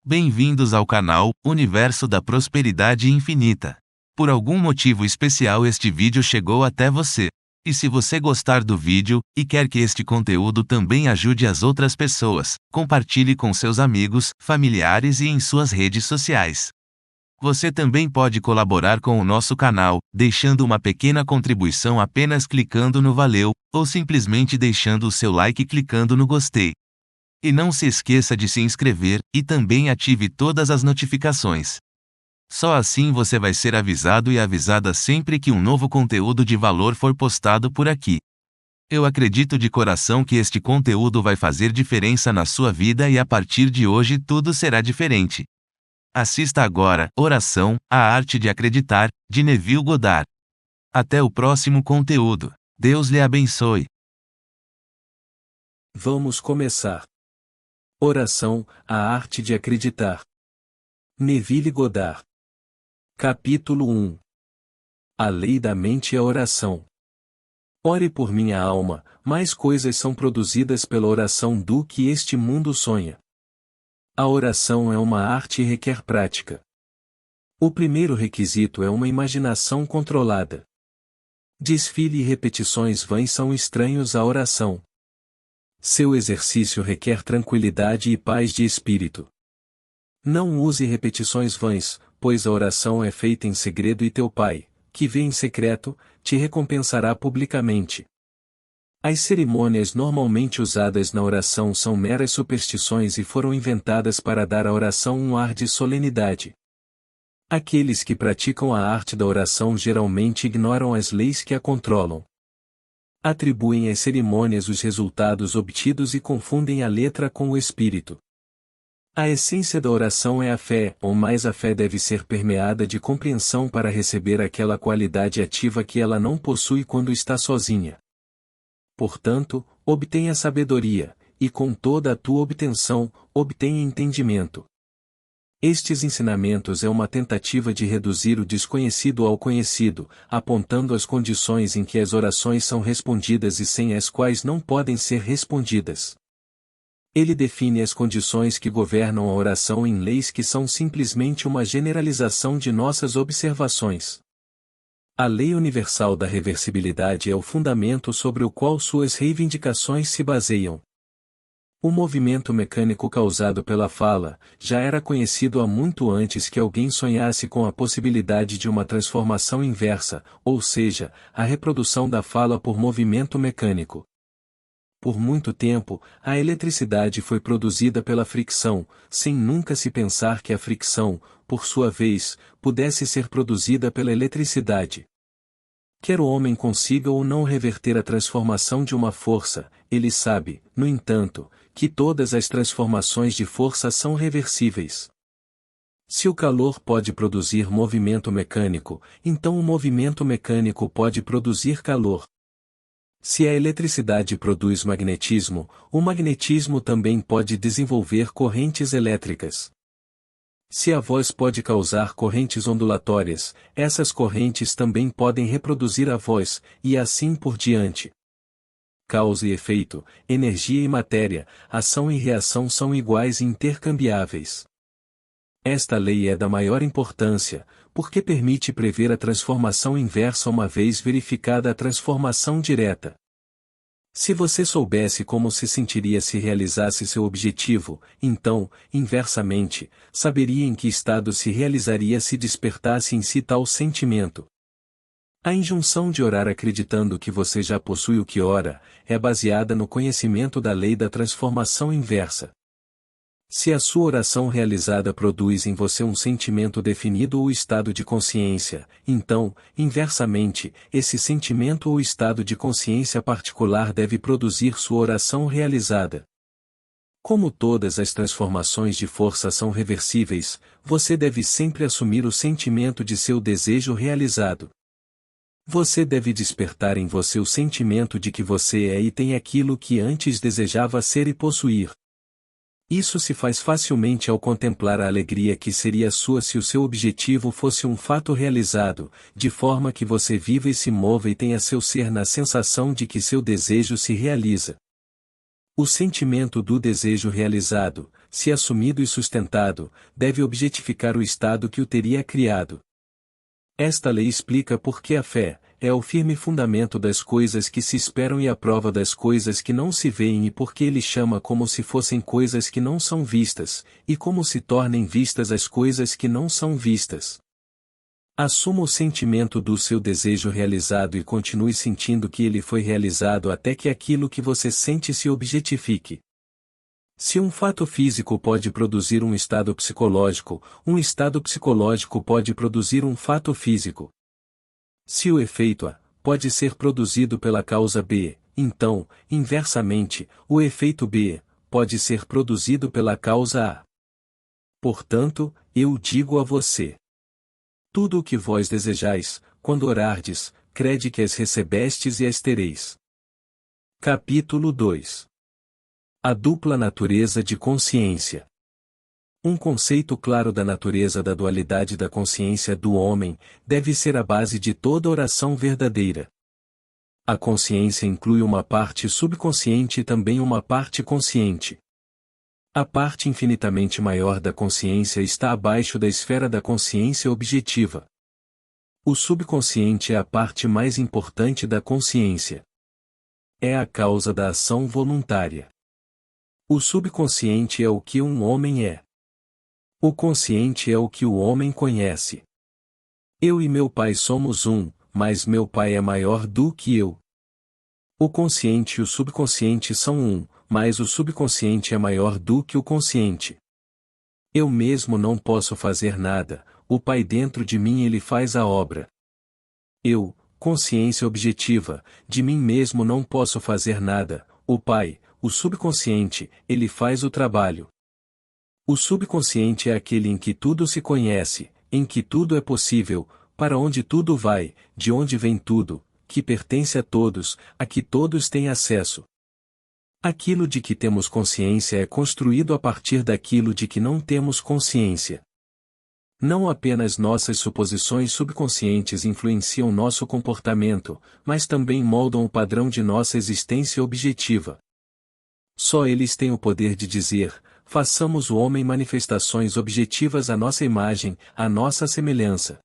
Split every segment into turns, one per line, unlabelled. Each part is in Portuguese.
Bem-vindos ao canal Universo da Prosperidade Infinita. Por algum motivo especial este vídeo chegou até você. E se você gostar do vídeo, e quer que este conteúdo também ajude as outras pessoas, compartilhe com seus amigos, familiares e em suas redes sociais. Você também pode colaborar com o nosso canal, deixando uma pequena contribuição apenas clicando no valeu, ou simplesmente deixando o seu like e clicando no gostei. E não se esqueça de se inscrever, e também ative todas as notificações. Só assim você vai ser avisado e avisada sempre que um novo conteúdo de valor for postado por aqui. Eu acredito de coração que este conteúdo vai fazer diferença na sua vida e a partir de hoje tudo será diferente. Assista agora, Oração, a Arte de Acreditar, de Neville Goddard. Até o próximo conteúdo. Deus lhe abençoe.
Vamos começar. Oração, a Arte de Acreditar. Neville Goddard. Capítulo 1. A lei da mente e a oração. Ore por minha alma, mais coisas são produzidas pela oração do que este mundo sonha. A oração é uma arte e requer prática. O primeiro requisito é uma imaginação controlada. Desfile e repetições vãs são estranhos à oração. Seu exercício requer tranquilidade e paz de espírito. Não use repetições vãs, pois a oração é feita em segredo e teu Pai, que vê em secreto, te recompensará publicamente. As cerimônias normalmente usadas na oração são meras superstições e foram inventadas para dar à oração um ar de solenidade. Aqueles que praticam a arte da oração geralmente ignoram as leis que a controlam. Atribuem às cerimônias os resultados obtidos e confundem a letra com o espírito. A essência da oração é a fé, ou mais a fé deve ser permeada de compreensão para receber aquela qualidade ativa que ela não possui quando está sozinha. Portanto, obtenha sabedoria, e com toda a tua obtenção, obtenha entendimento. Estes ensinamentos é uma tentativa de reduzir o desconhecido ao conhecido, apontando as condições em que as orações são respondidas e sem as quais não podem ser respondidas. Ele define as condições que governam a oração em leis que são simplesmente uma generalização de nossas observações. A lei universal da reversibilidade é o fundamento sobre o qual suas reivindicações se baseiam. O movimento mecânico causado pela fala já era conhecido há muito antes que alguém sonhasse com a possibilidade de uma transformação inversa, ou seja, a reprodução da fala por movimento mecânico. Por muito tempo, a eletricidade foi produzida pela fricção, sem nunca se pensar que a fricção, por sua vez, pudesse ser produzida pela eletricidade. Quer o homem consiga ou não reverter a transformação de uma força, ele sabe, no entanto, que todas as transformações de força são reversíveis. Se o calor pode produzir movimento mecânico, então o movimento mecânico pode produzir calor. Se a eletricidade produz magnetismo, o magnetismo também pode desenvolver correntes elétricas. Se a voz pode causar correntes ondulatórias, essas correntes também podem reproduzir a voz, e assim por diante. Causa e efeito, energia e matéria, ação e reação são iguais e intercambiáveis. Esta lei é da maior importância, porque permite prever a transformação inversa uma vez verificada a transformação direta. Se você soubesse como se sentiria se realizasse seu objetivo, então, inversamente, saberia em que estado se realizaria se despertasse em si tal sentimento. A injunção de orar acreditando que você já possui o que ora, é baseada no conhecimento da lei da transformação inversa. Se a sua oração realizada produz em você um sentimento definido ou estado de consciência, então, inversamente, esse sentimento ou estado de consciência particular deve produzir sua oração realizada. Como todas as transformações de força são reversíveis, você deve sempre assumir o sentimento de seu desejo realizado. Você deve despertar em você o sentimento de que você é e tem aquilo que antes desejava ser e possuir. Isso se faz facilmente ao contemplar a alegria que seria sua se o seu objetivo fosse um fato realizado, de forma que você viva e se mova e tenha seu ser na sensação de que seu desejo se realiza. O sentimento do desejo realizado, se assumido e sustentado, deve objetificar o estado que o teria criado. Esta lei explica por que a fé é o firme fundamento das coisas que se esperam e a prova das coisas que não se veem, e porque ele chama como se fossem coisas que não são vistas, e como se tornem vistas as coisas que não são vistas. Assuma o sentimento do seu desejo realizado e continue sentindo que ele foi realizado até que aquilo que você sente se objetifique. Se um fato físico pode produzir um estado psicológico pode produzir um fato físico. Se o efeito A pode ser produzido pela causa B, então, inversamente, o efeito B pode ser produzido pela causa A. Portanto, eu digo a você: tudo o que vós desejais, quando orardes, crede que as recebestes e as tereis. Capítulo 2. A dupla natureza de consciência. Um conceito claro da natureza da dualidade da consciência do homem deve ser a base de toda oração verdadeira. A consciência inclui uma parte subconsciente e também uma parte consciente. A parte infinitamente maior da consciência está abaixo da esfera da consciência objetiva. O subconsciente é a parte mais importante da consciência. É a causa da ação voluntária. O subconsciente é o que um homem é. O consciente é o que o homem conhece. Eu e meu pai somos um, mas meu pai é maior do que eu. O consciente e o subconsciente são um, mas o subconsciente é maior do que o consciente. Eu mesmo não posso fazer nada, o pai dentro de mim ele faz a obra. Eu, consciência objetiva, de mim mesmo não posso fazer nada, o pai, o subconsciente, ele faz o trabalho. O subconsciente é aquele em que tudo se conhece, em que tudo é possível, para onde tudo vai, de onde vem tudo, que pertence a todos, a que todos têm acesso. Aquilo de que temos consciência é construído a partir daquilo de que não temos consciência. Não apenas nossas suposições subconscientes influenciam nosso comportamento, mas também moldam o padrão de nossa existência objetiva. Só eles têm o poder de dizer: façamos o homem manifestações objetivas à nossa imagem, à nossa semelhança.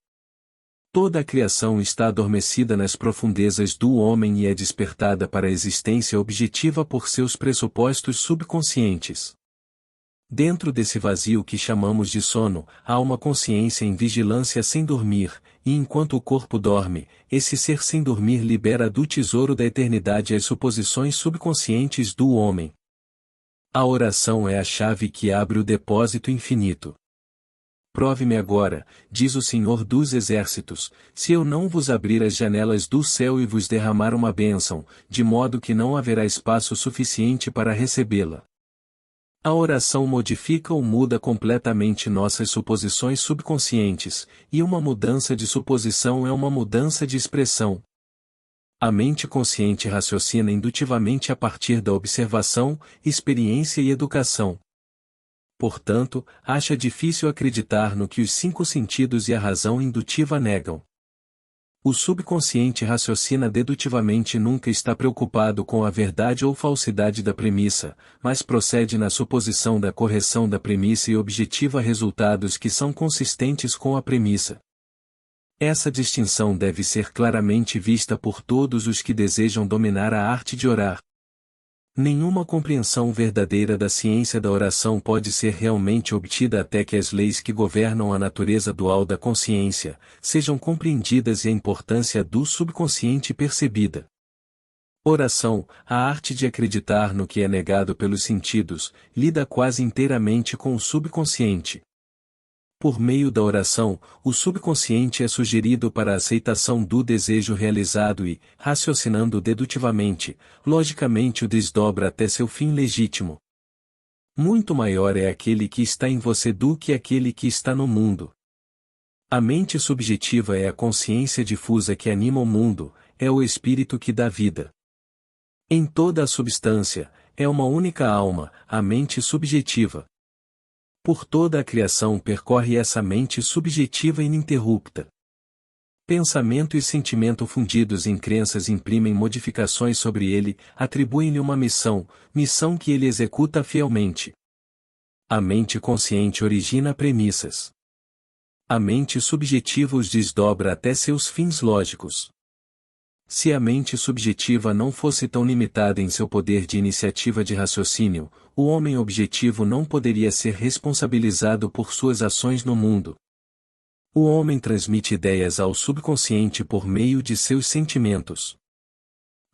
Toda a criação está adormecida nas profundezas do homem e é despertada para a existência objetiva por seus pressupostos subconscientes. Dentro desse vazio que chamamos de sono, há uma consciência em vigilância sem dormir, e enquanto o corpo dorme, esse ser sem dormir libera do tesouro da eternidade as suposições subconscientes do homem. A oração é a chave que abre o depósito infinito. Prove-me agora, diz o Senhor dos Exércitos, se eu não vos abrir as janelas do céu e vos derramar uma bênção, de modo que não haverá espaço suficiente para recebê-la. A oração modifica ou muda completamente nossas suposições subconscientes, e uma mudança de suposição é uma mudança de expressão. A mente consciente raciocina indutivamente a partir da observação, experiência e educação. Portanto, acha difícil acreditar no que os 5 sentidos e a razão indutiva negam. O subconsciente raciocina dedutivamente e nunca está preocupado com a verdade ou falsidade da premissa, mas procede na suposição da correção da premissa e objetiva resultados que são consistentes com a premissa. Essa distinção deve ser claramente vista por todos os que desejam dominar a arte de orar. Nenhuma compreensão verdadeira da ciência da oração pode ser realmente obtida até que as leis que governam a natureza dual da consciência sejam compreendidas e a importância do subconsciente percebida. Oração, a arte de acreditar no que é negado pelos sentidos, lida quase inteiramente com o subconsciente. Por meio da oração, o subconsciente é sugerido para a aceitação do desejo realizado e, raciocinando dedutivamente, logicamente o desdobra até seu fim legítimo. Muito maior é aquele que está em você do que aquele que está no mundo. A mente subjetiva é a consciência difusa que anima o mundo, é o espírito que dá vida. Em toda a substância, é uma única alma, a mente subjetiva. Por toda a criação percorre essa mente subjetiva ininterrupta. Pensamento e sentimento fundidos em crenças imprimem modificações sobre ele, atribuem-lhe uma missão que ele executa fielmente. A mente consciente origina premissas. A mente subjetiva os desdobra até seus fins lógicos. Se a mente subjetiva não fosse tão limitada em seu poder de iniciativa de raciocínio, o homem objetivo não poderia ser responsabilizado por suas ações no mundo. O homem transmite ideias ao subconsciente por meio de seus sentimentos.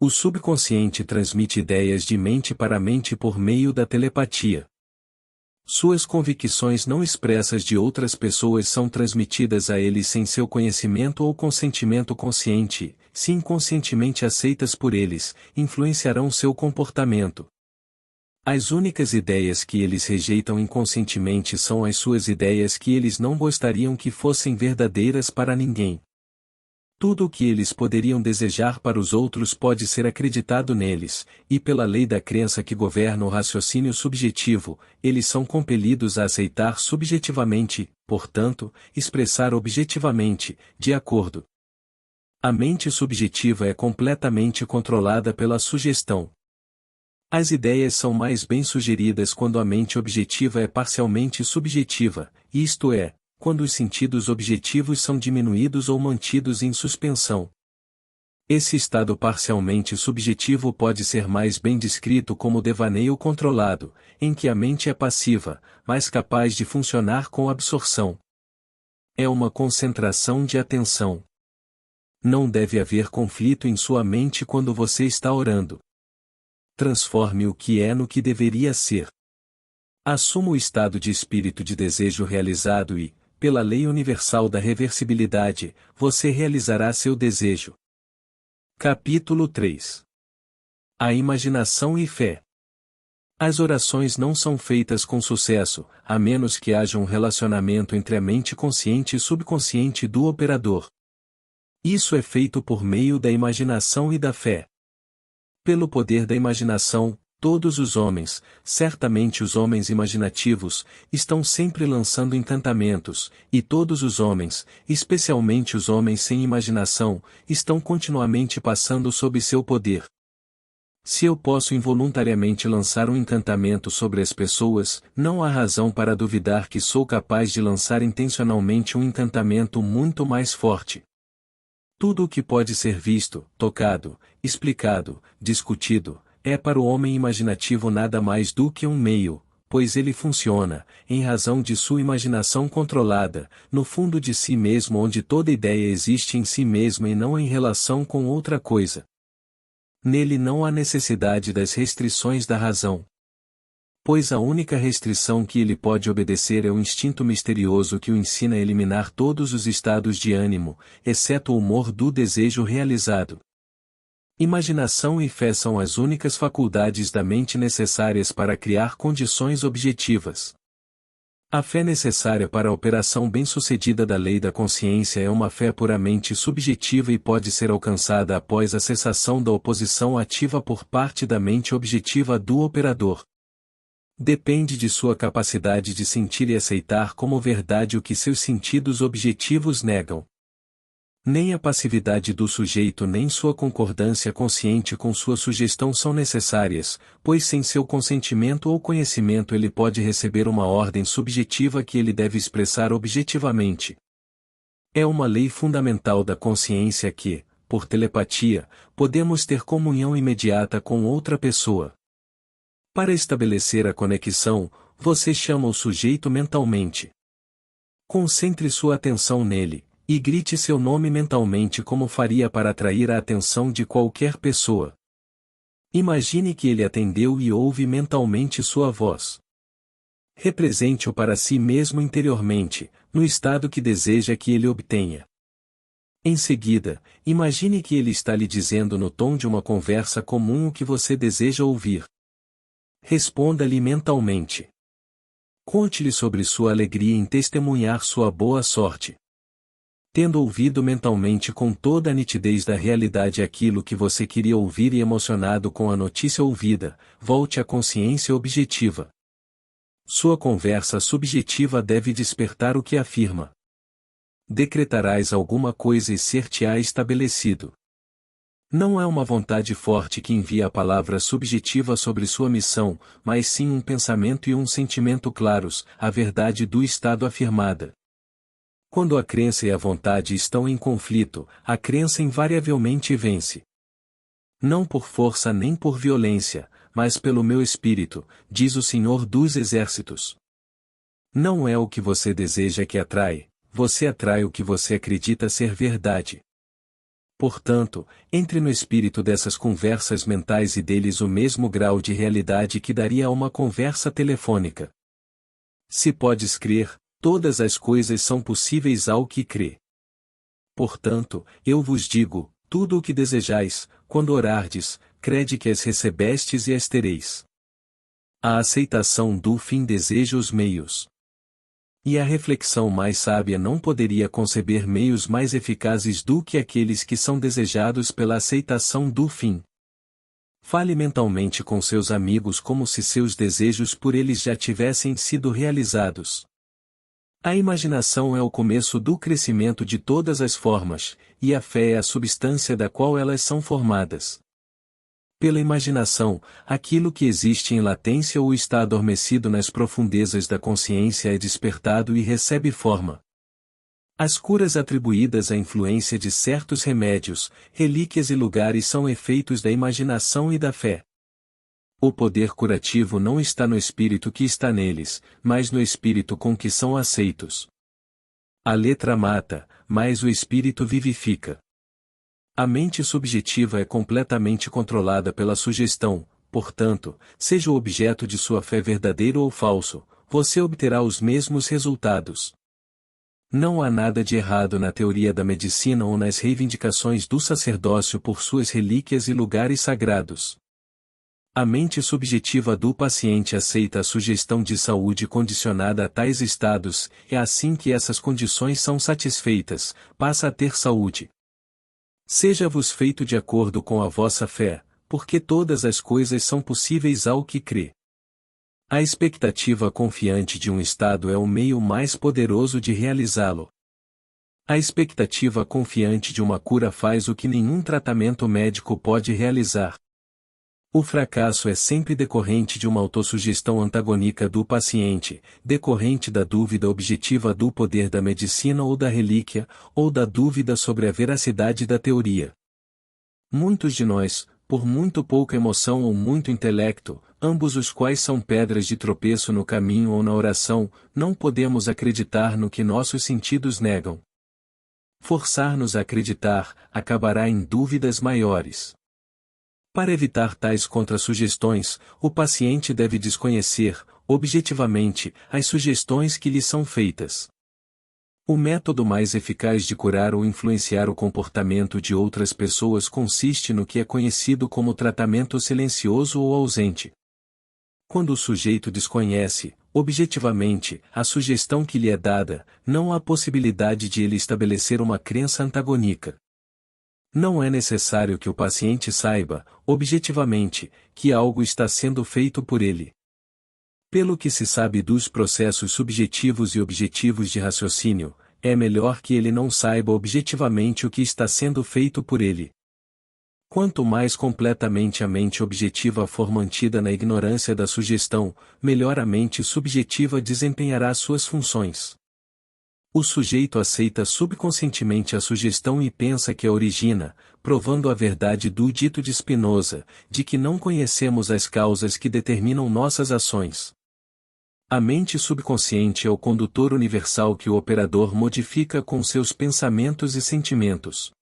O subconsciente transmite ideias de mente para mente por meio da telepatia. Suas convicções não expressas de outras pessoas são transmitidas a ele sem seu conhecimento ou consentimento consciente, se inconscientemente aceitas por eles, influenciarão seu comportamento. As únicas ideias que eles rejeitam inconscientemente são as suas ideias que eles não gostariam que fossem verdadeiras para ninguém. Tudo o que eles poderiam desejar para os outros pode ser acreditado neles, e pela lei da crença que governa o raciocínio subjetivo, eles são compelidos a aceitar subjetivamente, portanto, expressar objetivamente, de acordo. A mente subjetiva é completamente controlada pela sugestão. As ideias são mais bem sugeridas quando a mente objetiva é parcialmente subjetiva, isto é, quando os sentidos objetivos são diminuídos ou mantidos em suspensão. Esse estado parcialmente subjetivo pode ser mais bem descrito como devaneio controlado, em que a mente é passiva, mas capaz de funcionar com absorção. É uma concentração de atenção. Não deve haver conflito em sua mente quando você está orando. Transforme o que é no que deveria ser. Assuma o estado de espírito de desejo realizado e, pela lei universal da reversibilidade, você realizará seu desejo. Capítulo 3. A imaginação e fé. As orações não são feitas com sucesso, a menos que haja um relacionamento entre a mente consciente e subconsciente do operador. Isso é feito por meio da imaginação e da fé. Pelo poder da imaginação, todos os homens, certamente os homens imaginativos, estão sempre lançando encantamentos, e todos os homens, especialmente os homens sem imaginação, estão continuamente passando sob seu poder. Se eu posso involuntariamente lançar um encantamento sobre as pessoas, não há razão para duvidar que sou capaz de lançar intencionalmente um encantamento muito mais forte. Tudo o que pode ser visto, tocado, explicado, discutido, é para o homem imaginativo nada mais do que um meio, pois ele funciona, em razão de sua imaginação controlada, no fundo de si mesmo onde toda ideia existe em si mesma e não em relação com outra coisa. Nele não há necessidade das restrições da razão. Pois a única restrição que ele pode obedecer é o instinto misterioso que o ensina a eliminar todos os estados de ânimo, exceto o humor do desejo realizado. Imaginação e fé são as únicas faculdades da mente necessárias para criar condições objetivas. A fé necessária para a operação bem-sucedida da lei da consciência é uma fé puramente subjetiva e pode ser alcançada após a cessação da oposição ativa por parte da mente objetiva do operador. Depende de sua capacidade de sentir e aceitar como verdade o que seus sentidos objetivos negam. Nem a passividade do sujeito nem sua concordância consciente com sua sugestão são necessárias, pois sem seu consentimento ou conhecimento ele pode receber uma ordem subjetiva que ele deve expressar objetivamente. É uma lei fundamental da consciência que, por telepatia, podemos ter comunhão imediata com outra pessoa. Para estabelecer a conexão, você chama o sujeito mentalmente. Concentre sua atenção nele, e grite seu nome mentalmente como faria para atrair a atenção de qualquer pessoa. Imagine que ele atendeu e ouve mentalmente sua voz. Represente-o para si mesmo interiormente, no estado que deseja que ele obtenha. Em seguida, imagine que ele está lhe dizendo no tom de uma conversa comum o que você deseja ouvir. Responda-lhe mentalmente. Conte-lhe sobre sua alegria em testemunhar sua boa sorte. Tendo ouvido mentalmente com toda a nitidez da realidade aquilo que você queria ouvir e emocionado com a notícia ouvida, volte à consciência objetiva. Sua conversa subjetiva deve despertar o que afirma. Decretarás alguma coisa e ser-te-á estabelecido. Não é uma vontade forte que envia a palavra subjetiva sobre sua missão, mas sim um pensamento e um sentimento claros, a verdade do estado afirmada. Quando a crença e a vontade estão em conflito, a crença invariavelmente vence. Não por força nem por violência, mas pelo meu espírito, diz o Senhor dos Exércitos. Não é o que você deseja que atrai, você atrai o que você acredita ser verdade. Portanto, entre no espírito dessas conversas mentais e deles o mesmo grau de realidade que daria a uma conversa telefônica. Se podes crer, todas as coisas são possíveis ao que crê. Portanto, eu vos digo, tudo o que desejais, quando orardes, crede que as recebestes e as tereis. A aceitação do fim deseja os meios. E a reflexão mais sábia não poderia conceber meios mais eficazes do que aqueles que são desejados pela aceitação do fim. Fale mentalmente com seus amigos como se seus desejos por eles já tivessem sido realizados. A imaginação é o começo do crescimento de todas as formas, e a fé é a substância da qual elas são formadas. Pela imaginação, aquilo que existe em latência ou está adormecido nas profundezas da consciência é despertado e recebe forma. As curas atribuídas à influência de certos remédios, relíquias e lugares são efeitos da imaginação e da fé. O poder curativo não está no espírito que está neles, mas no espírito com que são aceitos. A letra mata, mas o espírito vivifica. A mente subjetiva é completamente controlada pela sugestão, portanto, seja o objeto de sua fé verdadeiro ou falso, você obterá os mesmos resultados. Não há nada de errado na teoria da medicina ou nas reivindicações do sacerdócio por suas relíquias e lugares sagrados. A mente subjetiva do paciente aceita a sugestão de saúde condicionada a tais estados, e assim que essas condições são satisfeitas, passa a ter saúde. Seja-vos feito de acordo com a vossa fé, porque todas as coisas são possíveis ao que crê. A expectativa confiante de um estado é o meio mais poderoso de realizá-lo. A expectativa confiante de uma cura faz o que nenhum tratamento médico pode realizar. O fracasso é sempre decorrente de uma autossugestão antagônica do paciente, decorrente da dúvida objetiva do poder da medicina ou da relíquia, ou da dúvida sobre a veracidade da teoria. Muitos de nós, por muito pouca emoção ou muito intelecto, ambos os quais são pedras de tropeço no caminho ou na oração, não podemos acreditar no que nossos sentidos negam. Forçar-nos a acreditar, acabará em dúvidas maiores. Para evitar tais contrassugestões, o paciente deve desconhecer, objetivamente, as sugestões que lhe são feitas. O método mais eficaz de curar ou influenciar o comportamento de outras pessoas consiste no que é conhecido como tratamento silencioso ou ausente. Quando o sujeito desconhece, objetivamente, a sugestão que lhe é dada, não há possibilidade de ele estabelecer uma crença antagônica. Não é necessário que o paciente saiba, objetivamente, que algo está sendo feito por ele. Pelo que se sabe dos processos subjetivos e objetivos de raciocínio, é melhor que ele não saiba objetivamente o que está sendo feito por ele. Quanto mais completamente a mente objetiva for mantida na ignorância da sugestão, melhor a mente subjetiva desempenhará suas funções. O sujeito aceita subconscientemente a sugestão e pensa que a origina, provando a verdade do dito de Spinoza, de que não conhecemos as causas que determinam nossas ações. A mente subconsciente é o condutor universal que o operador modifica com seus pensamentos e sentimentos.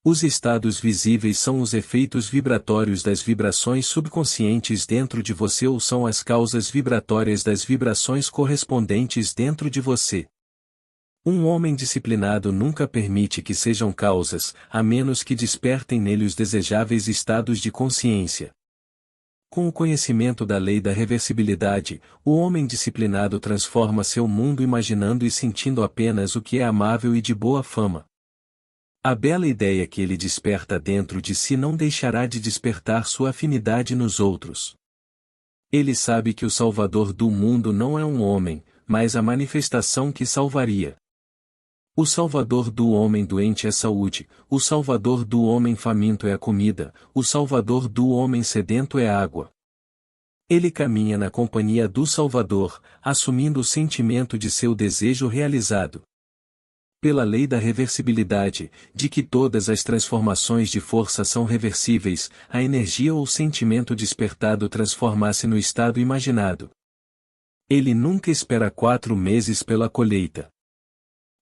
Os estados visíveis são os efeitos vibratórios das vibrações subconscientes dentro de você ou são as causas vibratórias das vibrações correspondentes dentro de você. Um homem disciplinado nunca permite que sejam causas, a menos que despertem nele os desejáveis estados de consciência. Com o conhecimento da lei da reversibilidade, o homem disciplinado transforma seu mundo imaginando e sentindo apenas o que é amável e de boa fama. A bela ideia que ele desperta dentro de si não deixará de despertar sua afinidade nos outros. Ele sabe que o Salvador do mundo não é um homem, mas a manifestação que salvaria. O salvador do homem doente é saúde, o salvador do homem faminto é a comida, o salvador do homem sedento é a água. Ele caminha na companhia do Salvador, assumindo o sentimento de seu desejo realizado. Pela lei da reversibilidade, de que todas as transformações de força são reversíveis, a energia ou sentimento despertado transforma-se no estado imaginado. Ele nunca espera 4 meses pela colheita.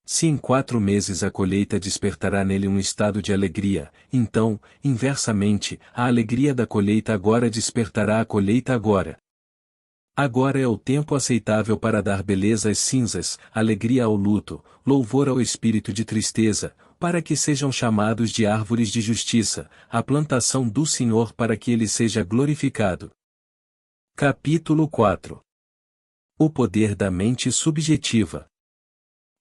Se em 4 meses a colheita despertará nele um estado de alegria, então, inversamente, a alegria da colheita agora despertará a colheita agora. Agora é o tempo aceitável para dar beleza às cinzas, alegria ao luto, louvor ao espírito de tristeza, para que sejam chamados de árvores de justiça, a plantação do Senhor para que ele seja glorificado. Capítulo 4. O poder da mente subjetiva.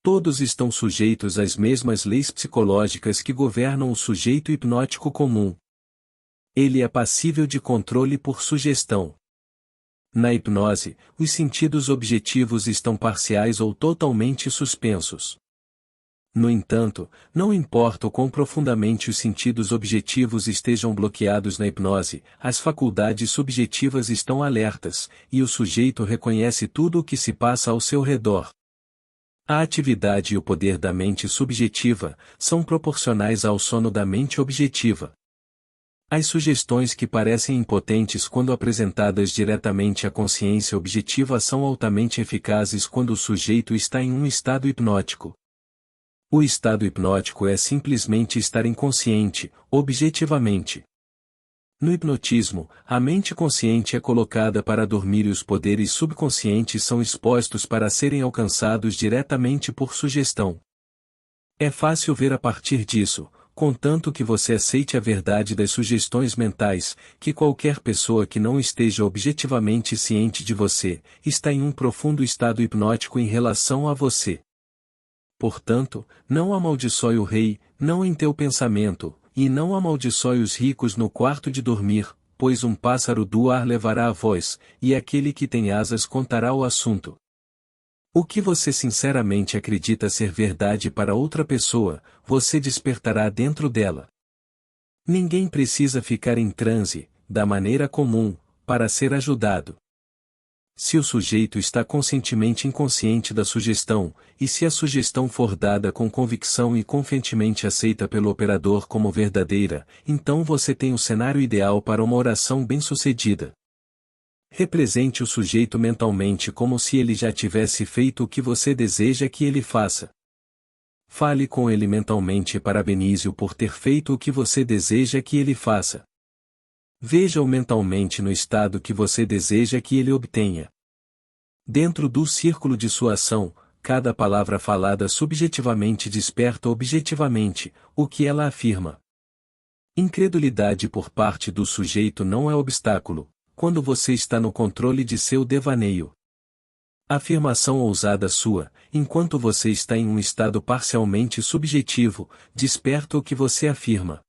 Todos estão sujeitos às mesmas leis psicológicas que governam o sujeito hipnótico comum. Ele é passível de controle por sugestão. Na hipnose, os sentidos objetivos estão parciais ou totalmente suspensos. No entanto, não importa o quão profundamente os sentidos objetivos estejam bloqueados na hipnose, as faculdades subjetivas estão alertas, e o sujeito reconhece tudo o que se passa ao seu redor. A atividade e o poder da mente subjetiva são proporcionais ao sono da mente objetiva. As sugestões que parecem impotentes quando apresentadas diretamente à consciência objetiva são altamente eficazes quando o sujeito está em um estado hipnótico. O estado hipnótico é simplesmente estar inconsciente, objetivamente. No hipnotismo, a mente consciente é colocada para dormir e os poderes subconscientes são expostos para serem alcançados diretamente por sugestão. É fácil ver a partir disso, contanto que você aceite a verdade das sugestões mentais, que qualquer pessoa que não esteja objetivamente ciente de você, está em um profundo estado hipnótico em relação a você. Portanto, não amaldiçoe o rei, não em teu pensamento, e não amaldiçoe os ricos no quarto de dormir, pois um pássaro do ar levará a voz, e aquele que tem asas contará o assunto. O que você sinceramente acredita ser verdade para outra pessoa, você despertará dentro dela. Ninguém precisa ficar em transe, da maneira comum, para ser ajudado. Se o sujeito está conscientemente inconsciente da sugestão, e se a sugestão for dada com convicção e confiantemente aceita pelo operador como verdadeira, então você tem o cenário ideal para uma oração bem-sucedida. Represente o sujeito mentalmente como se ele já tivesse feito o que você deseja que ele faça. Fale com ele mentalmente e parabenize-o por ter feito o que você deseja que ele faça. Veja-o mentalmente no estado que você deseja que ele obtenha. Dentro do círculo de sua ação, cada palavra falada subjetivamente desperta objetivamente o que ela afirma. Incredulidade por parte do sujeito não é obstáculo, quando você está no controle de seu devaneio. Afirmação ousada sua, enquanto você está em um estado parcialmente subjetivo, desperta o que você afirma.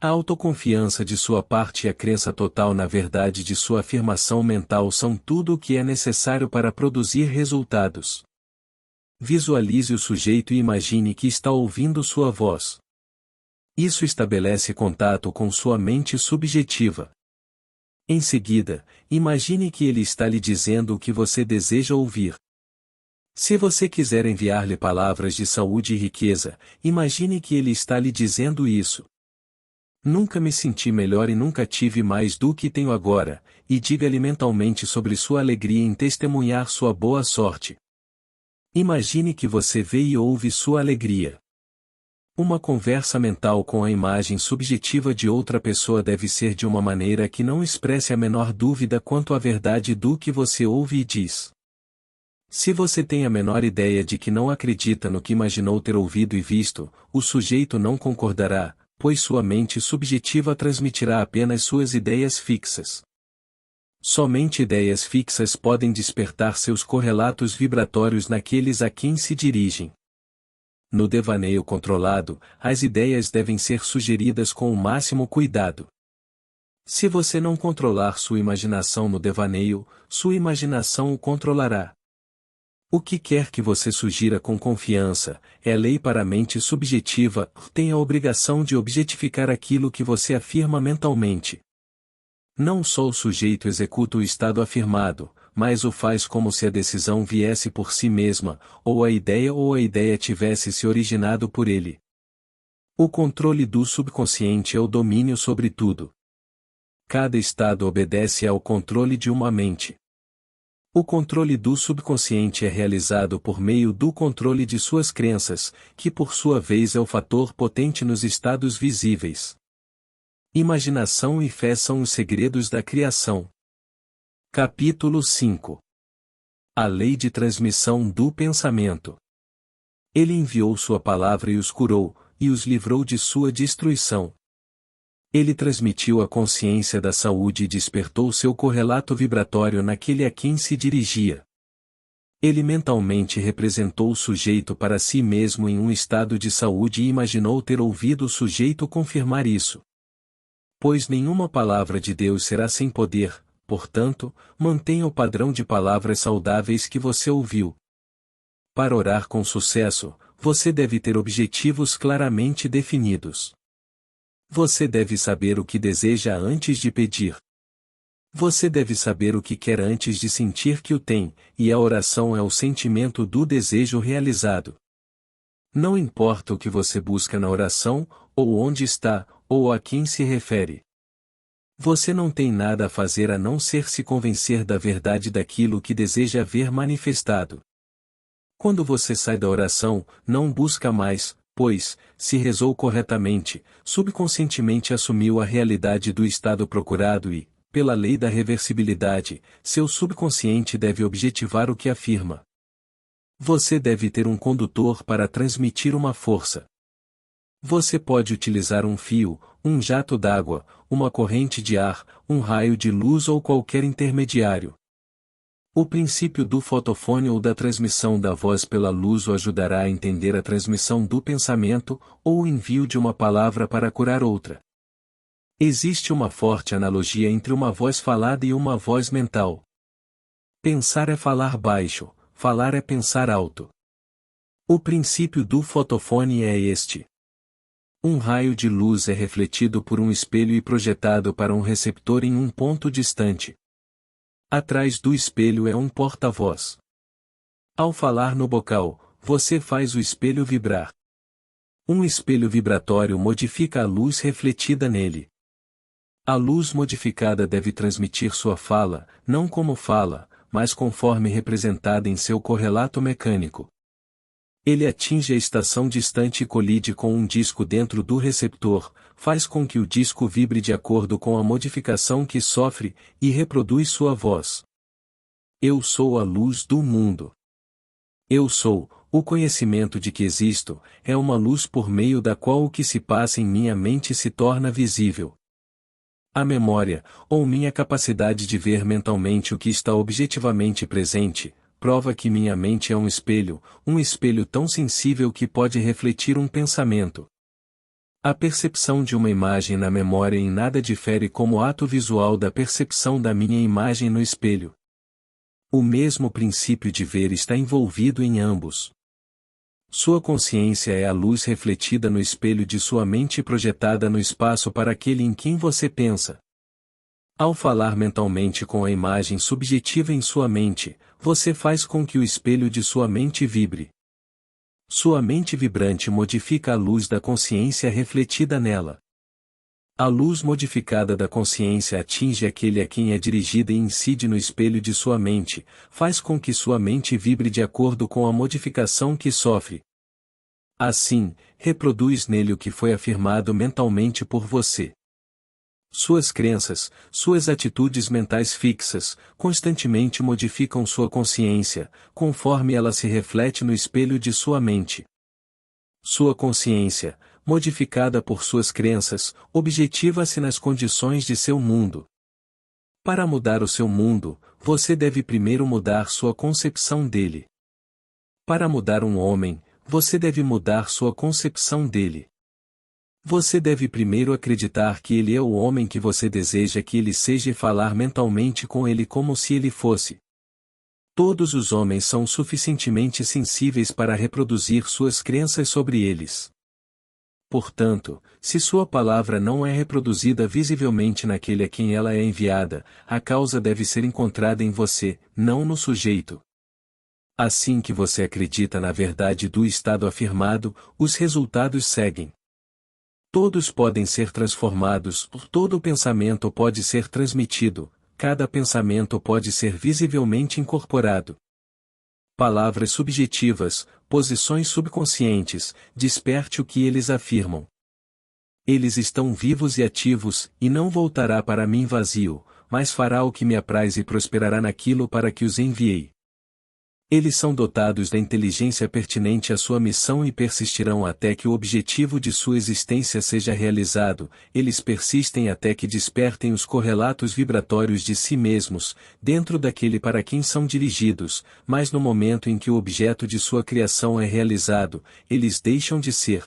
A autoconfiança de sua parte e a crença total na verdade de sua afirmação mental são tudo o que é necessário para produzir resultados. Visualize o sujeito e imagine que está ouvindo sua voz. Isso estabelece contato com sua mente subjetiva. Em seguida, imagine que ele está lhe dizendo o que você deseja ouvir. Se você quiser enviar-lhe palavras de saúde e riqueza, imagine que ele está lhe dizendo isso. Nunca me senti melhor e nunca tive mais do que tenho agora, e diga-lhe mentalmente sobre sua alegria em testemunhar sua boa sorte. Imagine que você vê e ouve sua alegria. Uma conversa mental com a imagem subjetiva de outra pessoa deve ser de uma maneira que não expresse a menor dúvida quanto à verdade do que você ouve e diz. Se você tem a menor ideia de que não acredita no que imaginou ter ouvido e visto, o sujeito não concordará, pois sua mente subjetiva transmitirá apenas suas ideias fixas. Somente ideias fixas podem despertar seus correlatos vibratórios naqueles a quem se dirigem. No devaneio controlado, as ideias devem ser sugeridas com o máximo cuidado. Se você não controlar sua imaginação no devaneio, sua imaginação o controlará. O que quer que você sugira com confiança, é lei para a mente subjetiva, tem a obrigação de objetificar aquilo que você afirma mentalmente. Não só o sujeito executa o estado afirmado, mas o faz como se a decisão viesse por si mesma, ou a ideia tivesse se originado por ele. O controle do subconsciente é o domínio sobre tudo. Cada estado obedece ao controle de uma mente. O controle do subconsciente é realizado por meio do controle de suas crenças, que por sua vez é o fator potente nos estados visíveis. Imaginação e fé são os segredos da criação. Capítulo 5. A lei de transmissão do pensamento. Ele enviou sua palavra e os curou, e os livrou de sua destruição. Ele transmitiu a consciência da saúde e despertou seu correlato vibratório naquele a quem se dirigia. Ele mentalmente representou o sujeito para si mesmo em um estado de saúde e imaginou ter ouvido o sujeito confirmar isso. Pois nenhuma palavra de Deus será sem poder, portanto, mantenha o padrão de palavras saudáveis que você ouviu. Para orar com sucesso, você deve ter objetivos claramente definidos. Você deve saber o que deseja antes de pedir. Você deve saber o que quer antes de sentir que o tem, e a oração é o sentimento do desejo realizado. Não importa o que você busca na oração, ou onde está, ou a quem se refere. Você não tem nada a fazer a não ser se convencer da verdade daquilo que deseja ver manifestado. Quando você sai da oração, não busca mais, pois, se rezou corretamente, subconscientemente assumiu a realidade do estado procurado e, pela lei da reversibilidade, seu subconsciente deve objetivar o que afirma. Você deve ter um condutor para transmitir uma força. Você pode utilizar um fio, um jato d'água, uma corrente de ar, um raio de luz ou qualquer intermediário. O princípio do fotofone ou da transmissão da voz pela luz o ajudará a entender a transmissão do pensamento, ou o envio de uma palavra para curar outra. Existe uma forte analogia entre uma voz falada e uma voz mental. Pensar é falar baixo, falar é pensar alto. O princípio do fotofone é este. Um raio de luz é refletido por um espelho e projetado para um receptor em um ponto distante. Atrás do espelho é um porta-voz. Ao falar no bocal, você faz o espelho vibrar. Um espelho vibratório modifica a luz refletida nele. A luz modificada deve transmitir sua fala, não como fala, mas conforme representada em seu correlato mecânico. Ele atinge a estação distante e colide com um disco dentro do receptor, faz com que o disco vibre de acordo com a modificação que sofre, e reproduz sua voz. Eu sou a luz do mundo. Eu sou, o conhecimento de que existo, é uma luz por meio da qual o que se passa em minha mente se torna visível. A memória, ou minha capacidade de ver mentalmente o que está objetivamente presente, prova que minha mente é um espelho tão sensível que pode refletir um pensamento. A percepção de uma imagem na memória em nada difere como ato visual da percepção da minha imagem no espelho. O mesmo princípio de ver está envolvido em ambos. Sua consciência é a luz refletida no espelho de sua mente projetada no espaço para aquele em quem você pensa. Ao falar mentalmente com a imagem subjetiva em sua mente, você faz com que o espelho de sua mente vibre. Sua mente vibrante modifica a luz da consciência refletida nela. A luz modificada da consciência atinge aquele a quem é dirigida e incide no espelho de sua mente, faz com que sua mente vibre de acordo com a modificação que sofre. Assim, reproduz nele o que foi afirmado mentalmente por você. Suas crenças, suas atitudes mentais fixas, constantemente modificam sua consciência, conforme ela se reflete no espelho de sua mente. Sua consciência, modificada por suas crenças, objetiva-se nas condições de seu mundo. Para mudar o seu mundo, você deve primeiro mudar sua concepção dele. Para mudar um homem, você deve mudar sua concepção dele. Você deve primeiro acreditar que ele é o homem que você deseja que ele seja e falar mentalmente com ele como se ele fosse. Todos os homens são suficientemente sensíveis para reproduzir suas crenças sobre eles. Portanto, se sua palavra não é reproduzida visivelmente naquele a quem ela é enviada, a causa deve ser encontrada em você, não no sujeito. Assim que você acredita na verdade do estado afirmado, os resultados seguem. Todos podem ser transformados, todo pensamento pode ser transmitido, cada pensamento pode ser visivelmente incorporado. Palavras subjetivas, posições subconscientes, desperte o que eles afirmam. Eles estão vivos e ativos, e não voltará para mim vazio, mas fará o que me apraz e prosperará naquilo para que os enviei. Eles são dotados da inteligência pertinente à sua missão e persistirão até que o objetivo de sua existência seja realizado, eles persistem até que despertem os correlatos vibratórios de si mesmos, dentro daquele para quem são dirigidos, mas no momento em que o objeto de sua criação é realizado, eles deixam de ser.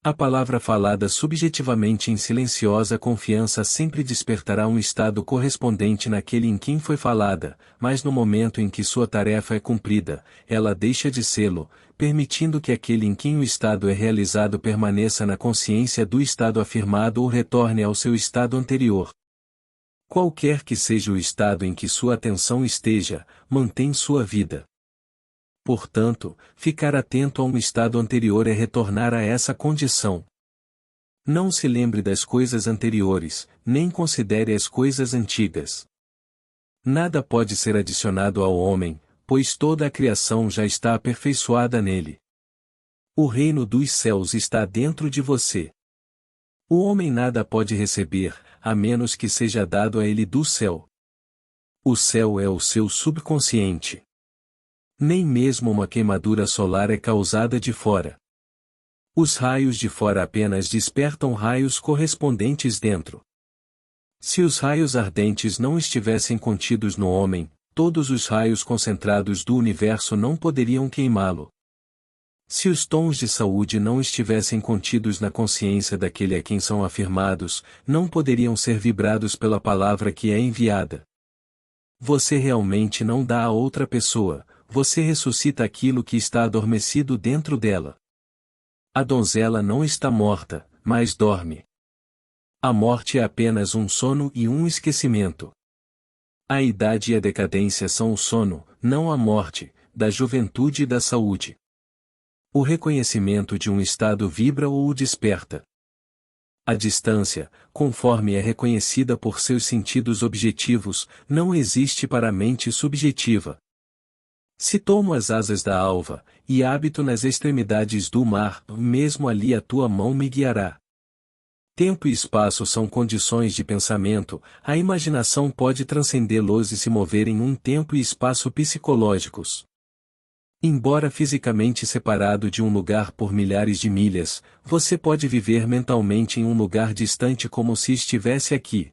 A palavra falada subjetivamente em silenciosa confiança sempre despertará um estado correspondente naquele em quem foi falada, mas no momento em que sua tarefa é cumprida, ela deixa de sê-lo, permitindo que aquele em quem o estado é realizado permaneça na consciência do estado afirmado ou retorne ao seu estado anterior. Qualquer que seja o estado em que sua atenção esteja, mantém sua vida. Portanto, ficar atento a um estado anterior é retornar a essa condição. Não se lembre das coisas anteriores, nem considere as coisas antigas. Nada pode ser adicionado ao homem, pois toda a criação já está aperfeiçoada nele. O reino dos céus está dentro de você. O homem nada pode receber, a menos que seja dado a ele do céu. O céu é o seu subconsciente. Nem mesmo uma queimadura solar é causada de fora. Os raios de fora apenas despertam raios correspondentes dentro. Se os raios ardentes não estivessem contidos no homem, todos os raios concentrados do universo não poderiam queimá-lo. Se os tons de saúde não estivessem contidos na consciência daquele a quem são afirmados, não poderiam ser vibrados pela palavra que é enviada. Você realmente não dá a outra pessoa, você ressuscita aquilo que está adormecido dentro dela. A donzela não está morta, mas dorme. A morte é apenas um sono e um esquecimento. A idade e a decadência são o sono, não a morte, da juventude e da saúde. O reconhecimento de um estado vibra ou o desperta. A distância, conforme é reconhecida por seus sentidos objetivos, não existe para a mente subjetiva. Se tomo as asas da alva, e habito nas extremidades do mar, mesmo ali a tua mão me guiará. Tempo e espaço são condições de pensamento, a imaginação pode transcendê-los e se mover em um tempo e espaço psicológicos. Embora fisicamente separado de um lugar por milhares de milhas, você pode viver mentalmente em um lugar distante como se estivesse aqui.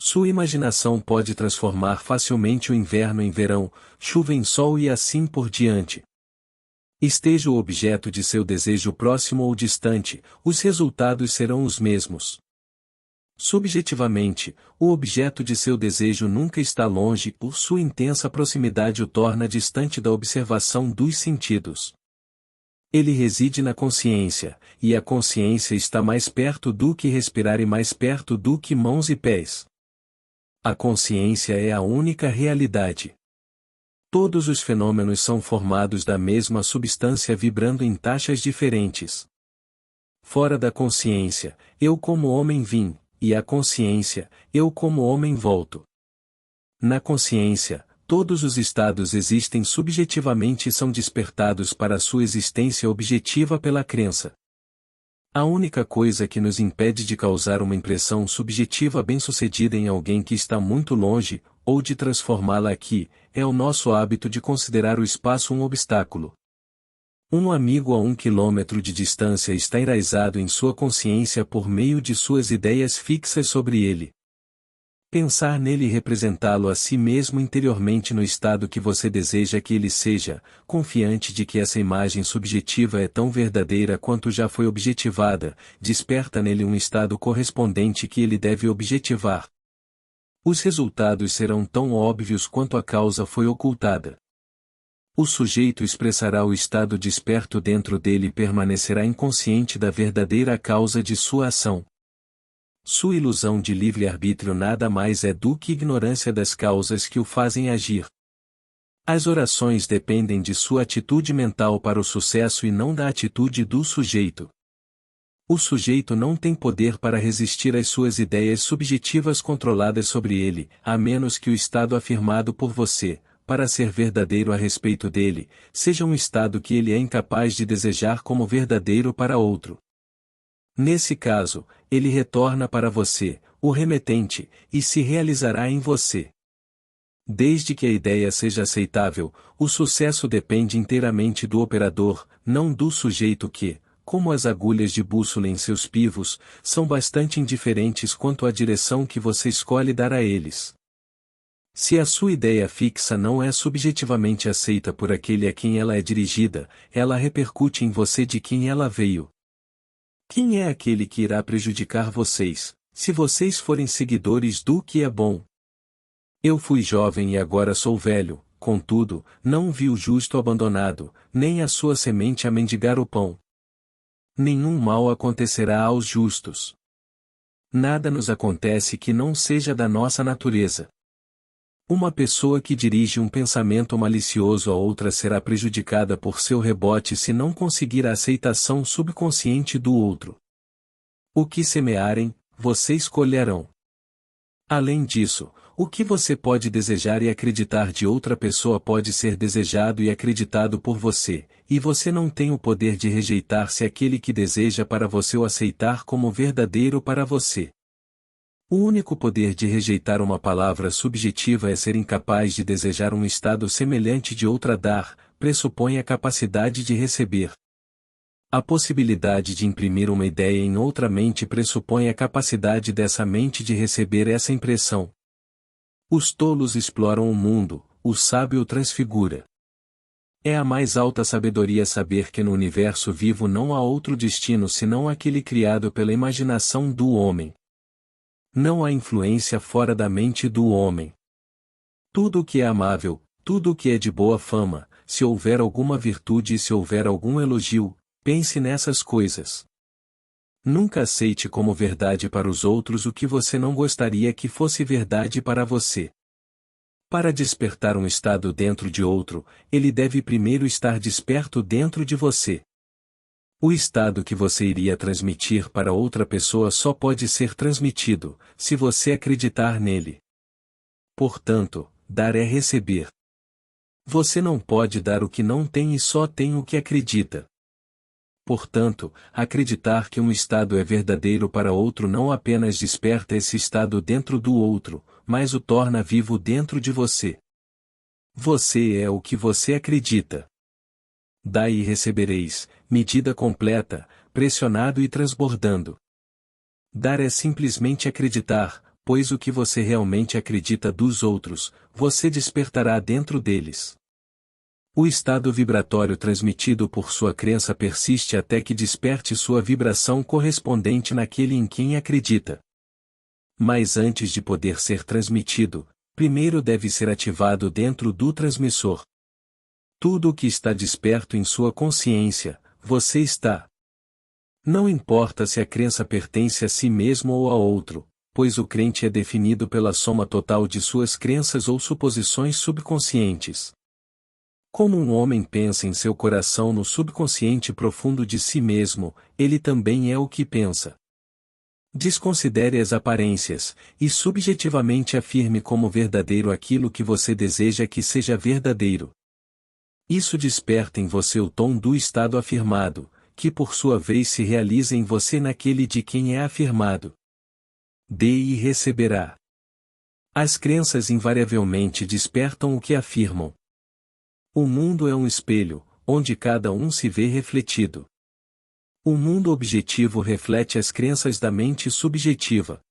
Sua imaginação pode transformar facilmente o inverno em verão, chuva em sol e assim por diante. Esteja o objeto de seu desejo próximo ou distante, os resultados serão os mesmos. Subjetivamente, o objeto de seu desejo nunca está longe, por sua intensa proximidade o torna distante da observação dos sentidos. Ele reside na consciência, e a consciência está mais perto do que respirar e mais perto do que mãos e pés. A consciência é a única realidade. Todos os fenômenos são formados da mesma substância vibrando em taxas diferentes. Fora da consciência, eu como homem vim, e a consciência, eu como homem volto. Na consciência, todos os estados existem subjetivamente e são despertados para sua existência objetiva pela crença. A única coisa que nos impede de causar uma impressão subjetiva bem-sucedida em alguém que está muito longe, ou de transformá-la aqui, é o nosso hábito de considerar o espaço um obstáculo. Um amigo a 1 quilômetro de distância está enraizado em sua consciência por meio de suas ideias fixas sobre ele. Pensar nele e representá-lo a si mesmo interiormente no estado que você deseja que ele seja, confiante de que essa imagem subjetiva é tão verdadeira quanto já foi objetivada, desperta nele um estado correspondente que ele deve objetivar. Os resultados serão tão óbvios quanto a causa foi ocultada. O sujeito expressará o estado desperto dentro dele e permanecerá inconsciente da verdadeira causa de sua ação. Sua ilusão de livre-arbítrio nada mais é do que ignorância das causas que o fazem agir. As orações dependem de sua atitude mental para o sucesso e não da atitude do sujeito. O sujeito não tem poder para resistir às suas ideias subjetivas controladas sobre ele, a menos que o estado afirmado por você, para ser verdadeiro a respeito dele, seja um estado que ele é incapaz de desejar como verdadeiro para outro. Nesse caso, ele retorna para você, o remetente, e se realizará em você. Desde que a ideia seja aceitável, o sucesso depende inteiramente do operador, não do sujeito que, como as agulhas de bússola em seus pivos, são bastante indiferentes quanto à direção que você escolhe dar a eles. Se a sua ideia fixa não é subjetivamente aceita por aquele a quem ela é dirigida, ela repercute em você de quem ela veio. Quem é aquele que irá prejudicar vocês, se vocês forem seguidores do que é bom? Eu fui jovem e agora sou velho, contudo, não vi o justo abandonado, nem a sua semente a mendigar o pão. Nenhum mal acontecerá aos justos. Nada nos acontece que não seja da nossa natureza. Uma pessoa que dirige um pensamento malicioso a outra será prejudicada por seu rebote se não conseguir a aceitação subconsciente do outro. O que semearem, vocês colherão. Além disso, o que você pode desejar e acreditar de outra pessoa pode ser desejado e acreditado por você, e você não tem o poder de rejeitar se aquele que deseja para você o aceitar como verdadeiro para você. O único poder de rejeitar uma palavra subjetiva é ser incapaz de desejar um estado semelhante de outra dar, pressupõe a capacidade de receber. A possibilidade de imprimir uma ideia em outra mente pressupõe a capacidade dessa mente de receber essa impressão. Os tolos exploram o mundo, o sábio o transfigura. É a mais alta sabedoria saber que no universo vivo não há outro destino senão aquele criado pela imaginação do homem. Não há influência fora da mente do homem. Tudo o que é amável, tudo o que é de boa fama, se houver alguma virtude e se houver algum elogio, pense nessas coisas. Nunca aceite como verdade para os outros o que você não gostaria que fosse verdade para você. Para despertar um estado dentro de outro, ele deve primeiro estar desperto dentro de você. O estado que você iria transmitir para outra pessoa só pode ser transmitido, se você acreditar nele. Portanto, dar é receber. Você não pode dar o que não tem e só tem o que acredita. Portanto, acreditar que um estado é verdadeiro para outro não apenas desperta esse estado dentro do outro, mas o torna vivo dentro de você. Você é o que você acredita. Dai e recebereis, medida completa, pressionado e transbordando. Dar é simplesmente acreditar, pois o que você realmente acredita dos outros, você despertará dentro deles. O estado vibratório transmitido por sua crença persiste até que desperte sua vibração correspondente naquele em quem acredita. Mas antes de poder ser transmitido, primeiro deve ser ativado dentro do transmissor. Tudo o que está desperto em sua consciência, você está. Não importa se a crença pertence a si mesmo ou a outro, pois o crente é definido pela soma total de suas crenças ou suposições subconscientes. Como um homem pensa em seu coração no subconsciente profundo de si mesmo, ele também é o que pensa. Desconsidere as aparências, e subjetivamente afirme como verdadeiro aquilo que você deseja que seja verdadeiro. Isso desperta em você o tom do estado afirmado, que por sua vez se realiza em você naquele de quem é afirmado. Dê e receberá. As crenças invariavelmente despertam o que afirmam. O mundo é um espelho, onde cada um se vê refletido. O mundo objetivo reflete as crenças da mente subjetiva.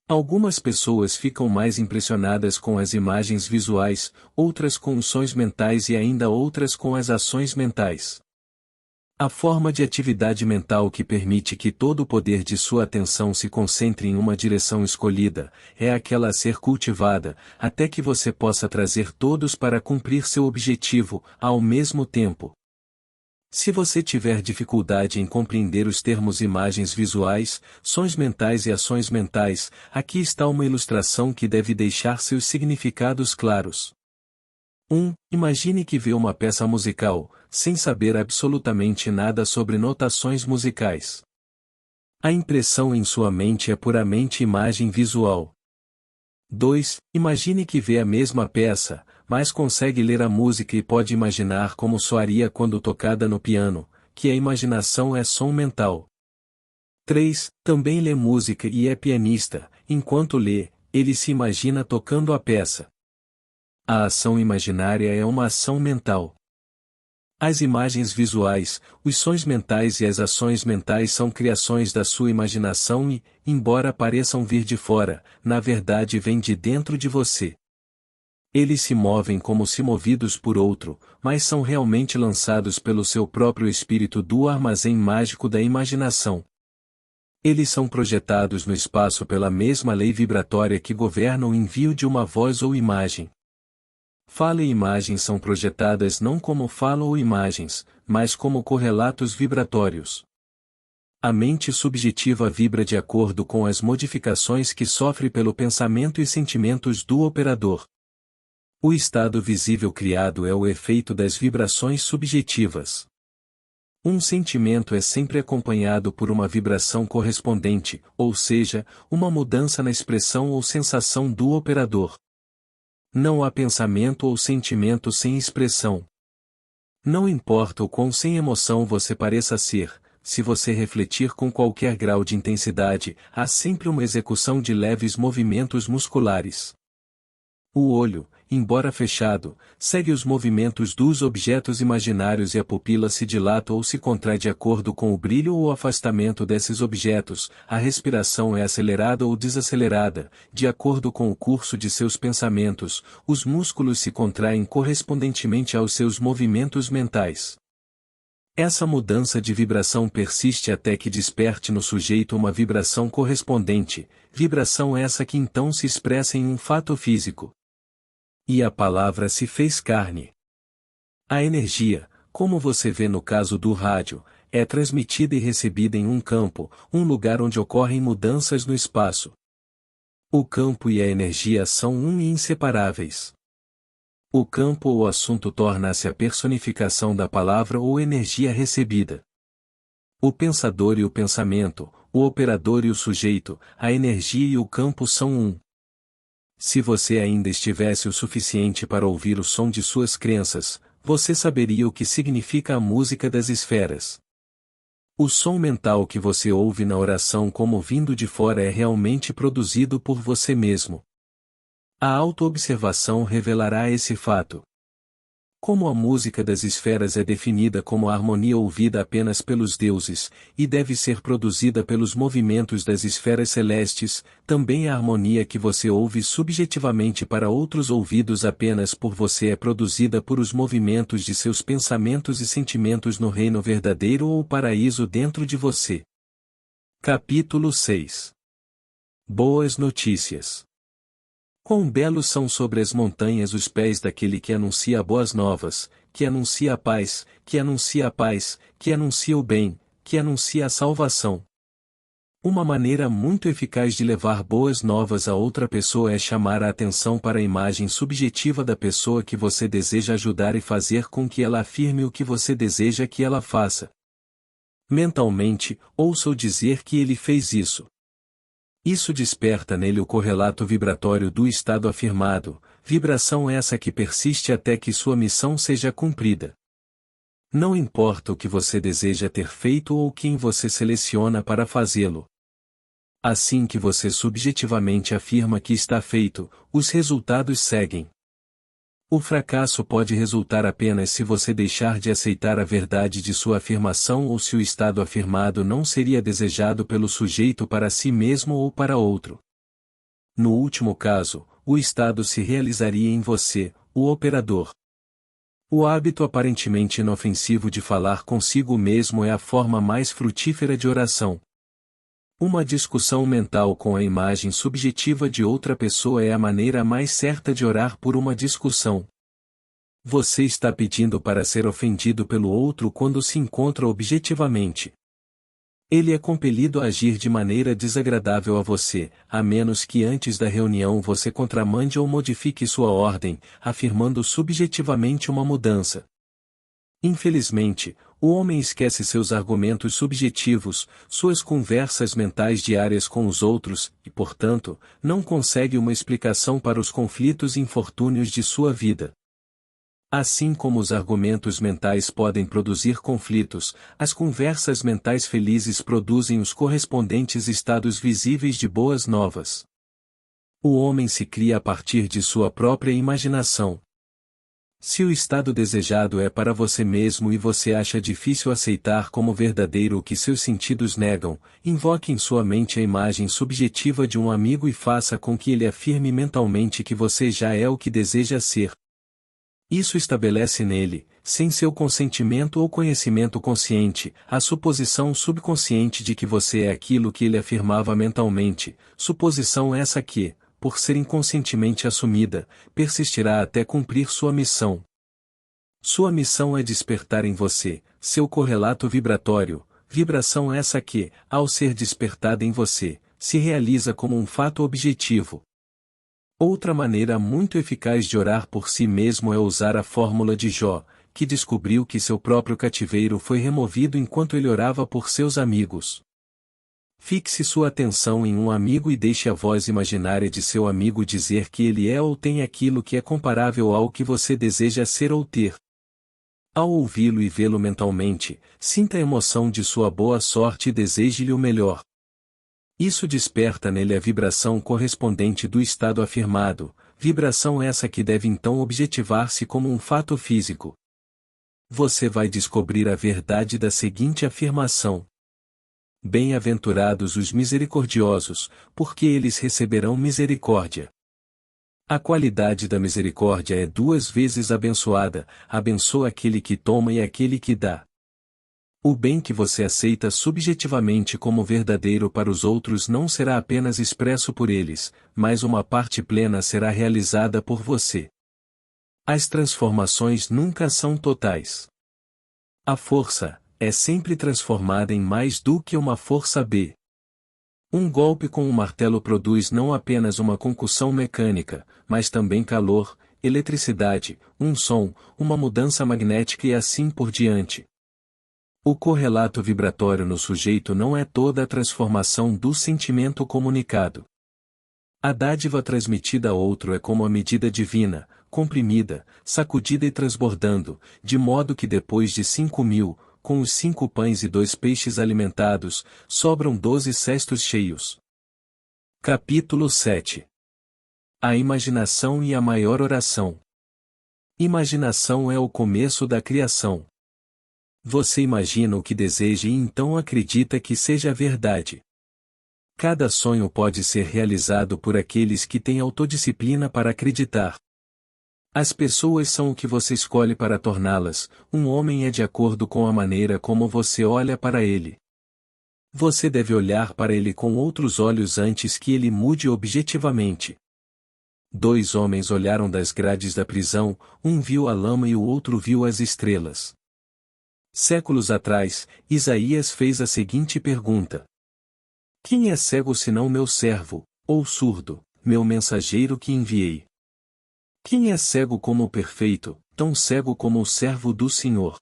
Algumas pessoas ficam mais impressionadas com as imagens visuais, outras com os sons mentais e ainda outras com as ações mentais. A forma de atividade mental que permite que todo o poder de sua atenção se concentre em uma direção escolhida, é aquela a ser cultivada, até que você possa trazer todos para cumprir seu objetivo, ao mesmo tempo. Se você tiver dificuldade em compreender os termos imagens visuais, sons mentais e ações mentais, aqui está uma ilustração que deve deixar seus significados claros. 1. Imagine que vê uma peça musical, sem saber absolutamente nada sobre notações musicais. A impressão em sua mente é puramente imagem visual. 2. Imagine que vê a mesma peça, mas consegue ler a música e pode imaginar como soaria quando tocada no piano, que a imaginação é som mental. 3. Também lê música e é pianista, enquanto lê, ele se imagina tocando a peça. A ação imaginária é uma ação mental. As imagens visuais, os sons mentais e as ações mentais são criações da sua imaginação e, embora pareçam vir de fora, na verdade vêm de dentro de você. Eles se movem como se movidos por outro, mas são realmente lançados pelo seu próprio espírito do armazém mágico da imaginação. Eles são projetados no espaço pela mesma lei vibratória que governa o envio de uma voz ou imagem. Fala e imagem são projetadas não como fala ou imagens, mas como correlatos vibratórios. A mente subjetiva vibra de acordo com as modificações que sofre pelo pensamento e sentimentos do operador. O estado visível criado é o efeito das vibrações subjetivas. Um sentimento é sempre acompanhado por uma vibração correspondente, ou seja, uma mudança na expressão ou sensação do operador. Não há pensamento ou sentimento sem expressão. Não importa o quão sem emoção você pareça ser, se você refletir com qualquer grau de intensidade, há sempre uma execução de leves movimentos musculares. O olho, embora fechado, segue os movimentos dos objetos imaginários e a pupila se dilata ou se contrai de acordo com o brilho ou afastamento desses objetos, a respiração é acelerada ou desacelerada, de acordo com o curso de seus pensamentos, os músculos se contraem correspondentemente aos seus movimentos mentais. Essa mudança de vibração persiste até que desperte no sujeito uma vibração correspondente, vibração essa que então se expressa em um fato físico. E a palavra se fez carne. A energia, como você vê no caso do rádio, é transmitida e recebida em um campo, um lugar onde ocorrem mudanças no espaço. O campo e a energia são um e inseparáveis. O campo ou assunto torna-se a personificação da palavra ou energia recebida. O pensador e o pensamento, o operador e o sujeito, a energia e o campo são um. Se você ainda estivesse o suficiente para ouvir o som de suas crenças, você saberia o que significa a música das esferas. O som mental que você ouve na oração como vindo de fora é realmente produzido por você mesmo. A autoobservação revelará esse fato. Como a música das esferas é definida como a harmonia ouvida apenas pelos deuses, e deve ser produzida pelos movimentos das esferas celestes, também a harmonia que você ouve subjetivamente para outros ouvidos apenas por você é produzida por os movimentos de seus pensamentos e sentimentos no reino verdadeiro ou paraíso dentro de você. Capítulo 6. Boas notícias. Quão belos são sobre as montanhas os pés daquele que anuncia boas novas, que anuncia a paz, que anuncia a paz, que anuncia o bem, que anuncia a salvação. Uma maneira muito eficaz de levar boas novas a outra pessoa é chamar a atenção para a imagem subjetiva da pessoa que você deseja ajudar e fazer com que ela afirme o que você deseja que ela faça. Mentalmente, ouça-o dizer que ele fez isso. Isso desperta nele o correlato vibratório do estado afirmado, vibração essa que persiste até que sua missão seja cumprida. Não importa o que você deseja ter feito ou quem você seleciona para fazê-lo. Assim que você subjetivamente afirma que está feito, os resultados seguem. O fracasso pode resultar apenas se você deixar de aceitar a verdade de sua afirmação ou se o estado afirmado não seria desejado pelo sujeito para si mesmo ou para outro. No último caso, o estado se realizaria em você, o operador. O hábito aparentemente inofensivo de falar consigo mesmo é a forma mais frutífera de oração. Uma discussão mental com a imagem subjetiva de outra pessoa é a maneira mais certa de orar por uma discussão. Você está pedindo para ser ofendido pelo outro quando se encontra objetivamente. Ele é compelido a agir de maneira desagradável a você, a menos que antes da reunião você contramande ou modifique sua ordem, afirmando subjetivamente uma mudança. Infelizmente, o homem esquece seus argumentos subjetivos, suas conversas mentais diárias com os outros, e, portanto, não consegue uma explicação para os conflitos e infortúnios de sua vida. Assim como os argumentos mentais podem produzir conflitos, as conversas mentais felizes produzem os correspondentes estados visíveis de boas novas. O homem se cria a partir de sua própria imaginação. Se o estado desejado é para você mesmo e você acha difícil aceitar como verdadeiro o que seus sentidos negam, invoque em sua mente a imagem subjetiva de um amigo e faça com que ele afirme mentalmente que você já é o que deseja ser. Isso estabelece nele, sem seu consentimento ou conhecimento consciente, a suposição subconsciente de que você é aquilo que ele afirmava mentalmente, suposição essa que, por ser inconscientemente assumida, persistirá até cumprir sua missão. Sua missão é despertar em você, seu correlato vibratório, vibração essa que, ao ser despertada em você, se realiza como um fato objetivo. Outra maneira muito eficaz de orar por si mesmo é usar a fórmula de Jó, que descobriu que seu próprio cativeiro foi removido enquanto ele orava por seus amigos. Fixe sua atenção em um amigo e deixe a voz imaginária de seu amigo dizer que ele é ou tem aquilo que é comparável ao que você deseja ser ou ter. Ao ouvi-lo e vê-lo mentalmente, sinta a emoção de sua boa sorte e deseje-lhe o melhor. Isso desperta nele a vibração correspondente do estado afirmado, vibração essa que deve então objetivar-se como um fato físico. Você vai descobrir a verdade da seguinte afirmação: Bem-aventurados os misericordiosos, porque eles receberão misericórdia. A qualidade da misericórdia é duas vezes abençoada, abençoa aquele que toma e aquele que dá. O bem que você aceita subjetivamente como verdadeiro para os outros não será apenas expresso por eles, mas uma parte plena será realizada por você. As transformações nunca são totais. A força é sempre transformada em mais do que uma força B. Um golpe com um martelo produz não apenas uma concussão mecânica, mas também calor, eletricidade, um som, uma mudança magnética e assim por diante. O correlato vibratório no sujeito não é toda a transformação do sentimento comunicado. A dádiva transmitida a outro é como a medida divina, comprimida, sacudida e transbordando, de modo que depois de 5.000, com os 5 pães e 2 peixes alimentados, sobram 12 cestos cheios. Capítulo 7. A imaginação e a maior oração. Imaginação é o começo da criação. Você imagina o que deseja e então acredita que seja verdade. Cada sonho pode ser realizado por aqueles que têm autodisciplina para acreditar. As pessoas são o que você escolhe para torná-las, um homem é de acordo com a maneira como você olha para ele. Você deve olhar para ele com outros olhos antes que ele mude objetivamente. 2 homens olharam das grades da prisão, um viu a lama e o outro viu as estrelas. Séculos atrás, Isaías fez a seguinte pergunta: Quem é cego senão meu servo, ou surdo, meu mensageiro que enviei? Quem é cego como o perfeito, tão cego como o servo do Senhor?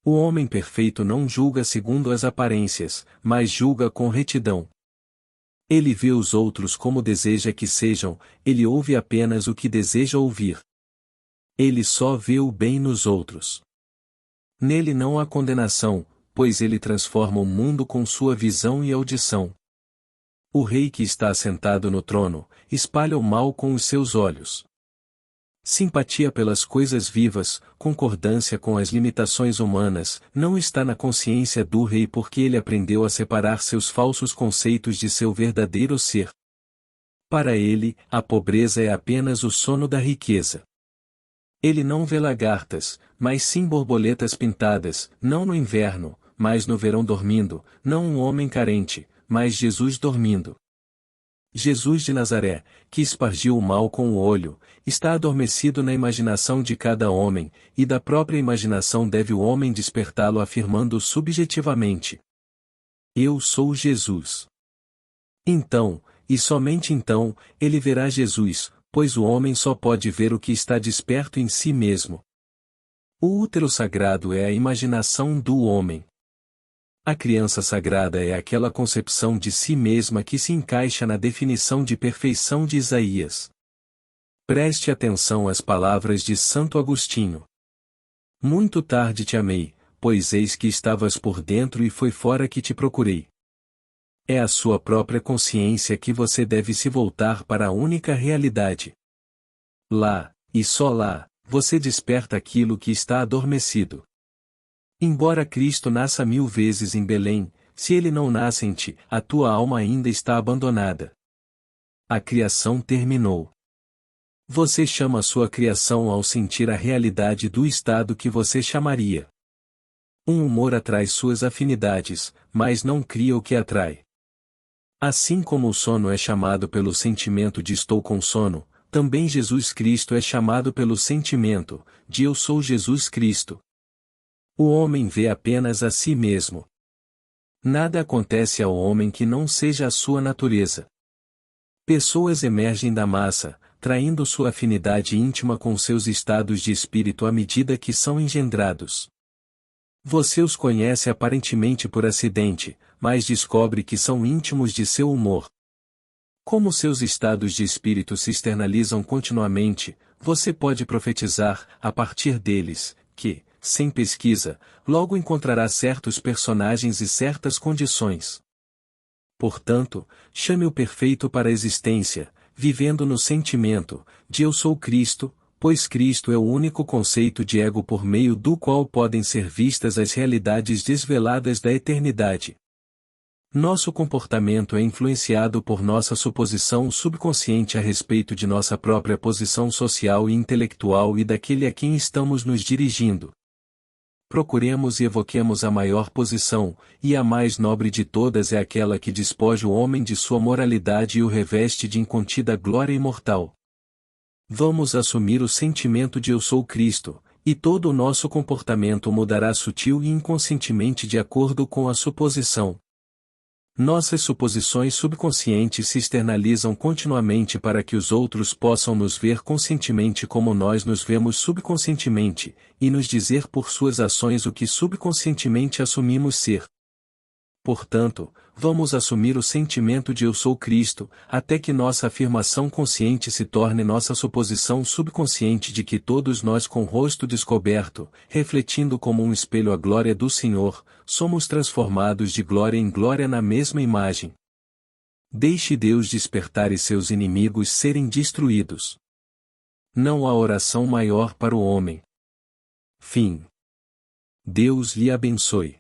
O homem perfeito não julga segundo as aparências, mas julga com retidão. Ele vê os outros como deseja que sejam, ele ouve apenas o que deseja ouvir. Ele só vê o bem nos outros. Nele não há condenação, pois ele transforma o mundo com sua visão e audição. O rei que está assentado no trono, espalha o mal com os seus olhos. Simpatia pelas coisas vivas, concordância com as limitações humanas, não está na consciência do rei porque ele aprendeu a separar seus falsos conceitos de seu verdadeiro ser. Para ele, a pobreza é apenas o sono da riqueza. Ele não vê lagartas, mas sim borboletas pintadas, não no inverno, mas no verão dormindo, não um homem carente, mas Jesus dormindo. Jesus de Nazaré, que espargiu o mal com o olho, está adormecido na imaginação de cada homem, e da própria imaginação deve o homem despertá-lo afirmando subjetivamente: Eu sou Jesus. Então, e somente então, ele verá Jesus, pois o homem só pode ver o que está desperto em si mesmo. O útero sagrado é a imaginação do homem. A criança sagrada é aquela concepção de si mesma que se encaixa na definição de perfeição de Isaías. Preste atenção às palavras de Santo Agostinho. Muito tarde te amei, pois eis que estavas por dentro e foi fora que te procurei. É a sua própria consciência que você deve se voltar para a única realidade. Lá, e só lá, você desperta aquilo que está adormecido. Embora Cristo nasça 1000 vezes em Belém, se ele não nasce em ti, a tua alma ainda está abandonada. A criação terminou. Você chama sua criação ao sentir a realidade do estado que você chamaria. Um humor atrai suas afinidades, mas não cria o que atrai. Assim como o sono é chamado pelo sentimento de estou com sono, também Jesus Cristo é chamado pelo sentimento de eu sou Jesus Cristo. O homem vê apenas a si mesmo. Nada acontece ao homem que não seja a sua natureza. Pessoas emergem da massa, traindo sua afinidade íntima com seus estados de espírito à medida que são engendrados. Você os conhece aparentemente por acidente, mas descobre que são íntimos de seu humor. Como seus estados de espírito se externalizam continuamente, você pode profetizar, a partir deles, que, sem pesquisa, logo encontrará certos personagens e certas condições. Portanto, chame o perfeito para a existência, vivendo no sentimento de eu sou Cristo, pois Cristo é o único conceito de ego por meio do qual podem ser vistas as realidades desveladas da eternidade. Nosso comportamento é influenciado por nossa suposição subconsciente a respeito de nossa própria posição social e intelectual e daquele a quem estamos nos dirigindo. Procuremos e evoquemos a maior posição, e a mais nobre de todas é aquela que despoja o homem de sua moralidade e o reveste de incontida glória imortal. Vamos assumir o sentimento de eu sou Cristo, e todo o nosso comportamento mudará sutil e inconscientemente de acordo com a suposição. Nossas suposições subconscientes se externalizam continuamente para que os outros possam nos ver conscientemente como nós nos vemos subconscientemente, e nos dizer por suas ações o que subconscientemente assumimos ser. Portanto, vamos assumir o sentimento de eu sou Cristo, até que nossa afirmação consciente se torne nossa suposição subconsciente de que todos nós com o rosto descoberto, refletindo como um espelho a glória do Senhor, somos transformados de glória em glória na mesma imagem. Deixe Deus despertar e seus inimigos serem destruídos. Não há oração maior para o homem. Fim. Deus lhe abençoe.